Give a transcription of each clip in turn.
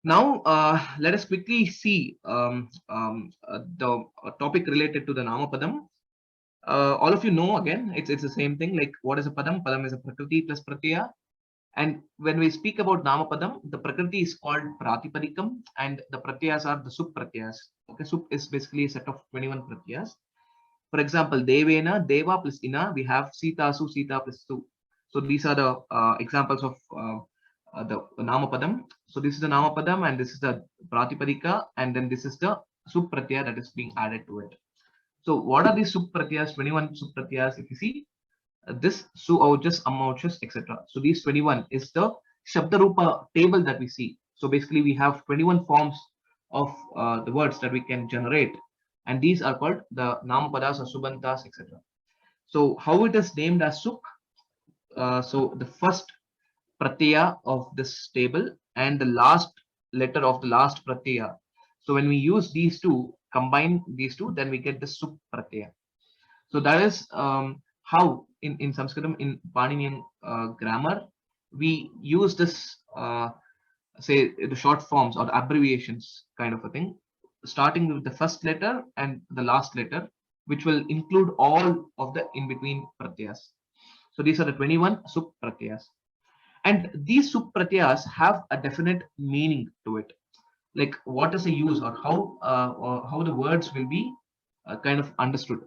Now, let us quickly see the topic related to the Namapadam. All of you know, again, it's the same thing. Like, what is a Padam? Padam is a Prakriti plus Pratyaya. And when we speak about Namapadam, the Prakriti is called Pratipadikam and the Pratyayas are the Sup Pratyayas. Okay, Sup is basically a set of 21 Pratyayas. For example, Devena, Deva plus Ina, we have Sita, Su, Sita plus Su. So these are the examples of the Namapadam. So this is the Namapadam and this is the Pratipadika and then this is the Supratyaya that is being added to it. So what are these Supratyayas, 21 Supratyayas? If you see this Su, Aujas, Amauchas, etc. So these 21 is the Shabdarupa table that we see. So basically we have 21 forms of the words that we can generate and these are called the Namapadas or Subantas, etc. So how it is named as Suk? So the first pratyaya of this table and the last letter of the last pratyaya. So when we use these two, combine these two, then we get the Sup pratyaya. So that is how in Sanskritam, in Paninian grammar, we use this, say, the short forms or the abbreviations kind of a thing, starting with the first letter and the last letter, which will include all of the in-between pratyas. So these are the 21 Sup pratyas. And these Sup pratyas have a definite meaning to it. Like what is the use or how the words will be kind of understood.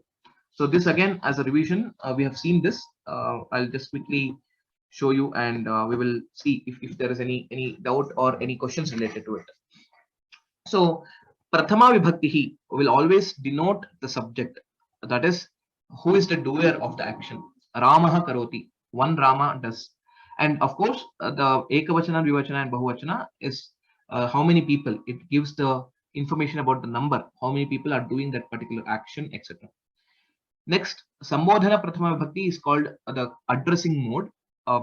So this again as a revision, we have seen this. I'll just quickly show you and we will see if there is any doubt or any questions related to it. So Prathama Vibhakti will always denote the subject, that is who is the doer of the action. Ramaha karoti, one Rama does. And of course the Ekavachana, Vivachana and Bahuvachana is how many people. It gives the information about the number, how many people are doing that particular action, etc. Next, Sambodhana Prathama Vibhakti is called the addressing mode.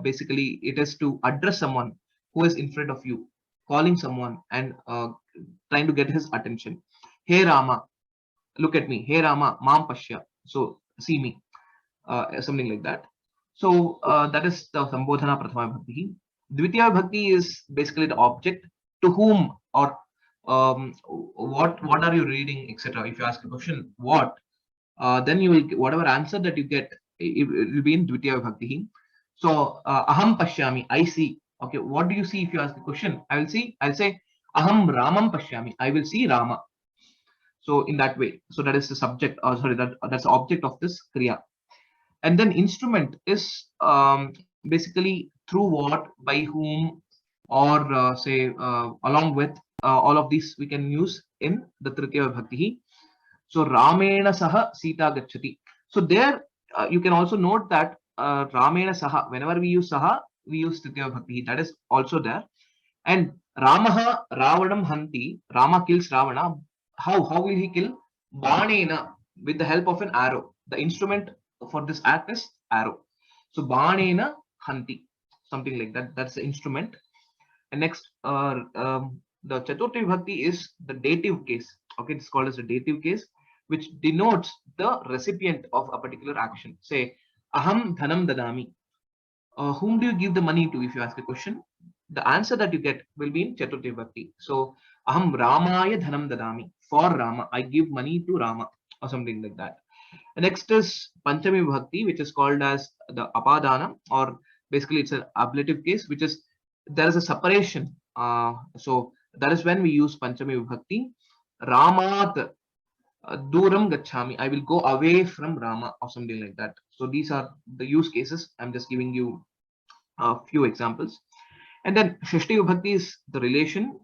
Basically, it is to address someone who is in front of you, calling someone and trying to get his attention. Hey Rama, look at me. Hey Rama, Mam Pashya. So see me, something like that. So that is the Sambodhana Prathama Vibhakti. Dvitiya Vibhakti is basically the object to whom or what are you reading, etc. If you ask a question, what, then you will whatever answer that you get, it will be in Dvitiya Vibhakti. So aham pashyami, I see. Okay, what do you see? If you ask the question, I'll say aham Ramam pashyami, I will see Rama. So in that way, so that is the subject, sorry, that's the object of this kriya. And then instrument is basically through what, by whom, or say along with, all of these we can use in the Tritiya Vibhakti. So Ramena Saha Sita Gachati. So there you can also note that Ramena Saha, whenever we use Saha, we use Tritiya Vibhakti. That is also there. And Ramaha Ravanam Hanti, Rama kills Ravana. How will he kill? Banena, with the help of an arrow. The instrument for this act is arrow. So Banena Hanti, something like that. That's the instrument. And next, the Chaturthi Vibhakti is the dative case. Okay, it's called as a dative case, which denotes the recipient of a particular action. Say, Aham Dhanam Dadami. Whom do you give the money to if you ask a question? The answer that you get will be in Chaturthi Vibhakti. So, Aham Ramaya Dhanam Dadami. For Rama, I give money to Rama or something like that. And next is Panchami Vibhakti, which is called as the Apadana, or basically it's an ablative case, which is there is a separation. So that is when we use Panchami Vibhakti. Ramat Duram Gachami, I will go away from Rama or something like that. So these are the use cases. I'm just giving you a few examples. And then Shashti Vibhakti is the relation.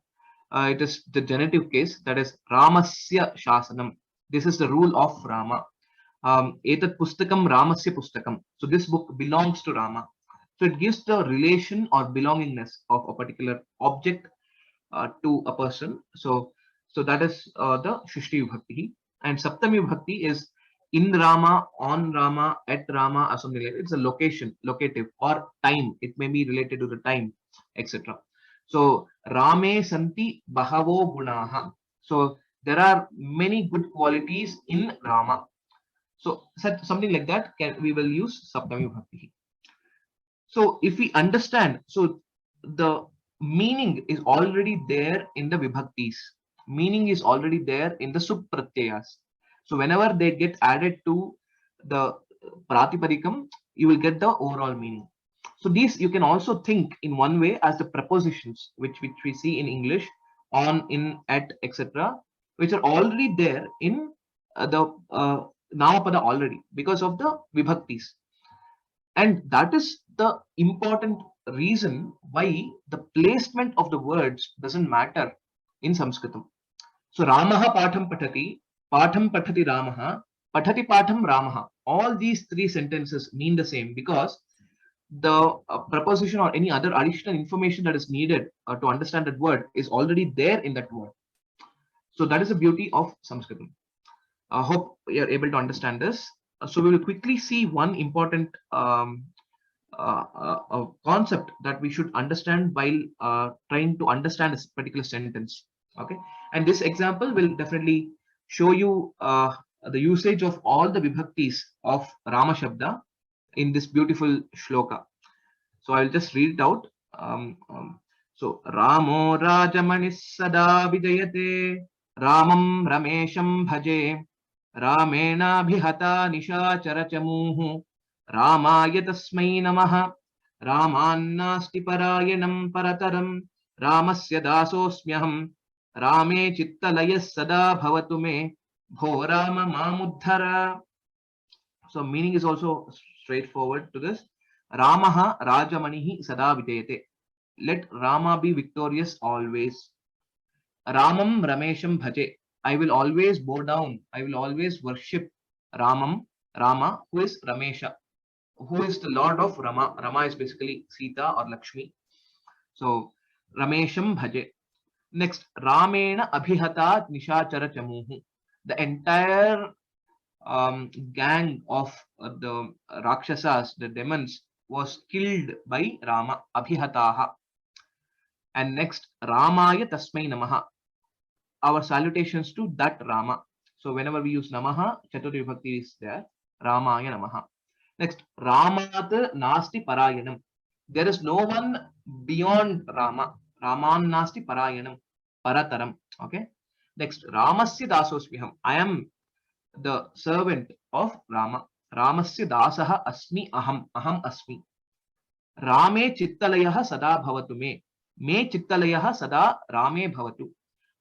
It is the genitive case, that is Ramasya Shasanam. This is the rule of Rama. Etat Pustakam Ramasya Pustakam. So this book belongs to Rama. So it gives the relation or belongingness of a particular object to a person. So that is the Shashti Vibhakti. And Saptami Vibhakti is in Rama, on Rama, at Rama, or something like that. It's a location, locative, or time. It may be related to the time, etc. So Rame Santi Bahavo Gunaha. So there are many good qualities in Rama. So something like that, we will use Saptami Vibhakti. So if we understand, so the meaning is already there in the vibhaktis. Meaning is already there in the subpratyayas. So whenever they get added to the pratipadikam, you will get the overall meaning. So these you can also think in one way as the prepositions, which we see in English, on, in, at, etc., which are already there in the Namapada already because of the vibhaktis. And that is the important reason why the placement of the words doesn't matter in Sanskritam. So Ramaha patham pathati Ramaha, pathati patham Ramaha. All these three sentences mean the same because the preposition or any other additional information that is needed to understand that word is already there in that word. So that is the beauty of Sanskritam. I hope you are able to understand this. So we will quickly see one important concept that we should understand while trying to understand this particular sentence. Okay, and this example will definitely show you the usage of all the vibhaktis of Rama Shabda in this beautiful shloka. So I will just read it out. So Ramo Rajamanis Sada Vijayate Ramam Ramesham Bhaje Ramena Bhihata Nishachara Chamuhu Ramaya Tasmai Namaha Ramannasti Parayanam Parataram Ramasya Dasosmyaham Rame Chittalayas Sada Bhavatu Me Bho Rama Mamuddhara. So meaning is also straightforward to this. Ramaha Rajamanihi Sada Videte. Let Rama be victorious always. Ramam Ramesham Bhaje. I will always bow down. I will always worship Rama, who is Ramesha, who is the Lord of Rama. Rama is basically Sita or Lakshmi. So Ramesham Bhaje. Next, Ramena Abhihata Nishachara Chamuhu. The entire gang of the Rakshasas, the demons, was killed by Rama, Abhihataha. And next, Ramaya Tasmai Namaha. Our salutations to that Rama. So whenever we use Namaha, Chaturthi Vibhakti is there. Ramaya Namaha. Next, Ramat Nasti Parayanam. There is no one beyond Rama. Raman Nasti Parayanam. Parataram. Okay. Next, Ramasya Dasosmiham. I am the servant of Rama. Ramasya Dasaha Asmi Aham. Aham Asmi. Rame Chittalayah Sada Bhavatu Me. Me Chittalayah Sada Rame Bhavatu.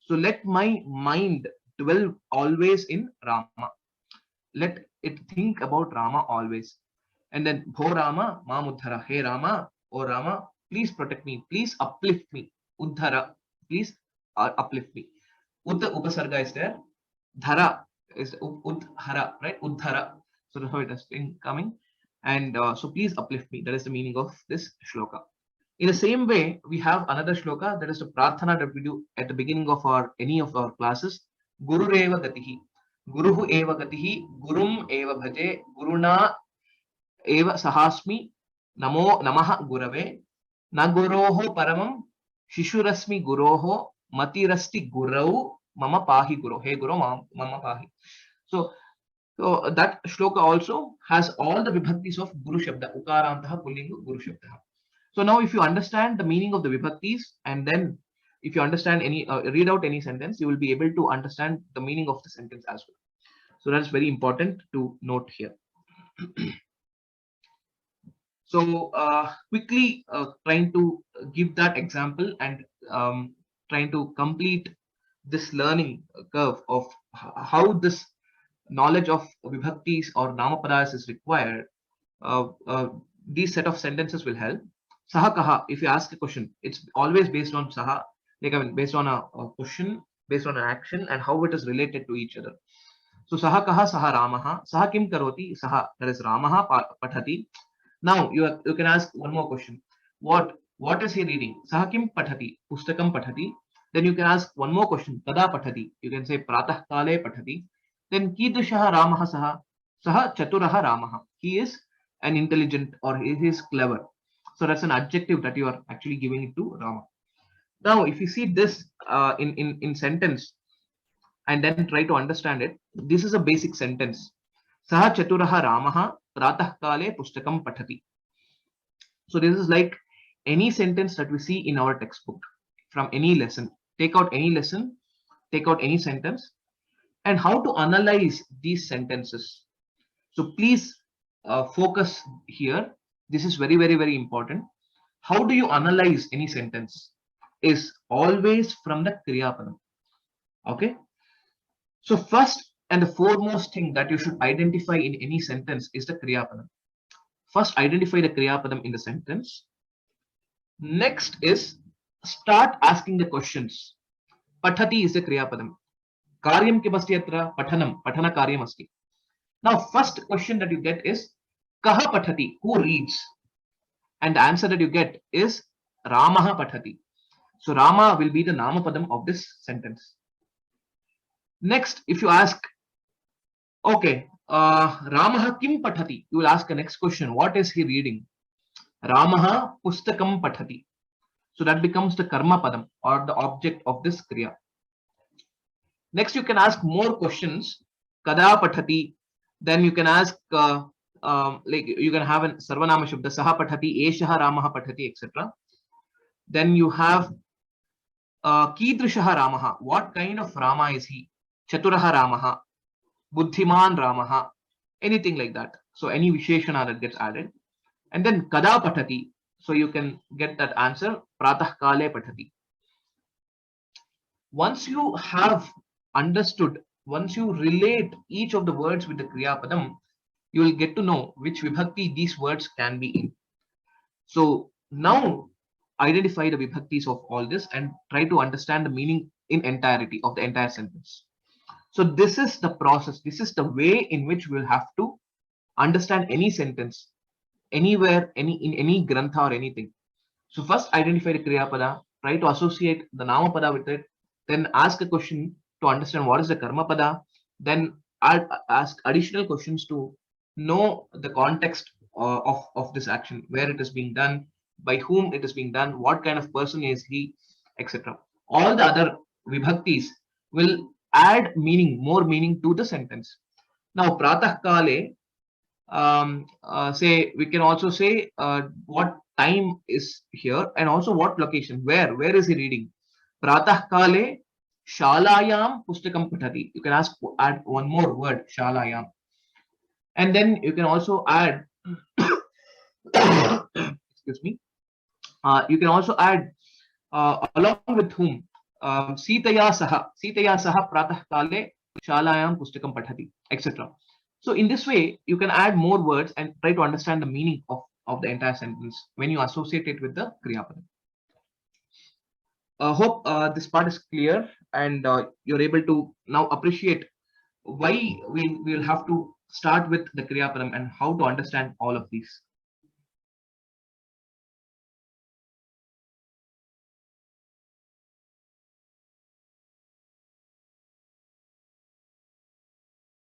So let my mind dwell always in Rama. Let it think about Rama always. And then Bho Rama Mamuddhara. Hey Rama, oh Rama, please protect me. Please uplift me. Uddhara. Please uplift me. Uddha Upasarga is there. Dhara is Udhara, right? Uddhara. So that's how it has been coming. And so please uplift me. That is the meaning of this shloka. In the same way, we have another shloka, that is the prarthana that we do at the beginning of any of our classes. Guru eva gatihi. Guruhu eva gatihi. Gurum eva bhaje. Guruna eva sahasmi. Namo namaha gurave. Na guroho paramam. Shishurasmi guroho. Matirasti gurau. Mama pahi guru. Hey guru, mama pahi. So that shloka also has all the vibhaktis of Guru Shabda. Ukarantaha Pullinga Guru Shabda. So now if you understand the meaning of the vibhaktis, and then if you understand any, read out any sentence, you will be able to understand the meaning of the sentence as well. So that's very important to note here. So quickly trying to give that example and trying to complete this learning curve of how this knowledge of vibhaktis or namapadas is required. These set of sentences will help. Saha kaha, if you ask a question, it's always based on saha, like I mean, based on a question, based on an action, and how it is related to each other. So saha kaha, saha ramaha, saha kim karoti, saha, that is ramaha pathati. Now you can ask one more question. What is he reading? Saha kim pathati, pustakam pathati. Then you can ask one more question. Tada pathati. You can say pratah kale pathati. Then kidushaha ramaha saha, saha chaturaha ramaha. He is an intelligent, or he is clever. So that's an adjective that you are actually giving it to Rama. Now, if you see this in sentence and then try to understand it, this is a basic sentence. Saha chaturaha Ramaha pratah kale pustakam pathati. So this is like any sentence that we see in our textbook from any lesson. Take out any lesson, take out any sentence, and how to analyze these sentences. So please focus here. This is very, very, very important. How do you analyze any sentence? Is always from the Kriya Padam. Okay. So first and the foremost thing that you should identify in any sentence is the Kriya Padam. First, identify the Kriya Padam in the sentence. Next is start asking the questions. Pathati is the Kriya Padam. Karyam kimasti atra pathanam, patana karyam asti. Now, first question that you get is Kaha Pathati, who reads? And the answer that you get is Ramaha Pathati. So Rama will be the Namapadam of this sentence. Next, if you ask, okay, Ramaha Kim Pathati, you will ask the next question, what is he reading? Ramaha Pustakam Pathati. So that becomes the Karma Padam or the object of this Kriya. Next, you can ask more questions. Kada Pathati. Then you can ask, like you can have a Sarvanama Shabda, Saha Pathati, Eshaha Ramaha Pathati, etc. Then you have Kidrishaha Ramaha. What kind of Rama is he? Chaturaha Ramaha, Buddhiman Ramaha, anything like that. So any Visheshana that gets added. And then Kada Pathati. So you can get that answer, Pratah Kale Pathati. Once you have understood, once you relate each of the words with the Kriya Padam, you will get to know which Vibhakti these words can be in. So now identify the Vibhaktis of all this and try to understand the meaning in entirety of the entire sentence. So this is the process. This is the way in which we'll have to understand any sentence, anywhere, in any grantha or anything. So first identify the Kriya Pada, try to associate the Namapada with it, then ask a question to understand what is the Karma Pada, then ask additional questions to know the context of this action, where it is being done, by whom it is being done, what kind of person is he, etc. All the other Vibhaktis will add meaning, more meaning to the sentence. Now, Pratah Kale, say we can also say what time is here and also what location, where is he reading. Pratah Kale Shalayam Pustakam Pathati. You can add one more word, Shalayam. And then you can also add excuse me, you can also add along with whom, Sitaya Saha Pratah Kale Shalayam Pustakam Pathati, etc. So in this way, you can add more words and try to understand the meaning of the entire sentence when you associate it with the Kriya Padam. Hope this part is clear and you're able to now appreciate why we will have to start with the Kriya Padam and how to understand all of these.